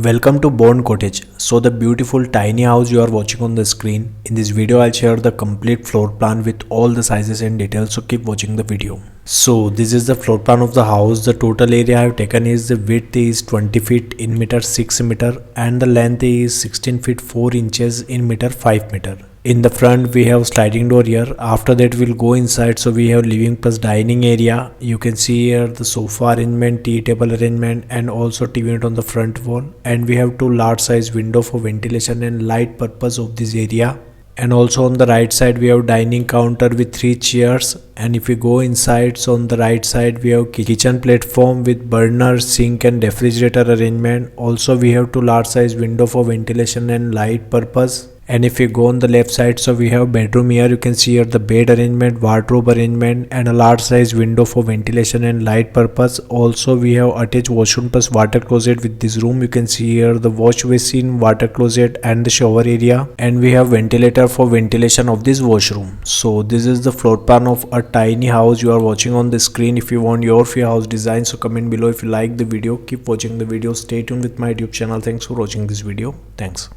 Welcome to Born Cottage. So the beautiful tiny house you are watching on the screen. In this video I'll share the complete floor plan with all the sizes and details, so keep watching the video. So this is the floor plan of the house. The total area I have taken is the width is 20 feet in meter 6 meter and the length is 16 feet 4 inches in meter 5 meter. In the front we have sliding door here. After that we'll go inside. So we have living plus dining area. You can see here the sofa arrangement, tea table arrangement and also TV unit on the front wall. And we have two large size window for ventilation and light purpose of this area. And also on the right side we have dining counter with 3 chairs. And if we go inside, so on the right side we have kitchen platform with burner, sink and refrigerator arrangement. Also we have two large size window for ventilation and light purpose. And if you go on the left side, so we have bedroom here. You can see here the bed arrangement, wardrobe arrangement and a large size window for ventilation and light purpose. Also we have attached washroom plus water closet with this room. You can see here the wash basin, water closet and the shower area. And we have ventilator for ventilation of this washroom. So this is the floor plan of a tiny house you are watching on the screen. If you want your free house design, so comment below. If you like the video, keep watching the video. Stay tuned with my YouTube channel. Thanks for watching this video. Thanks.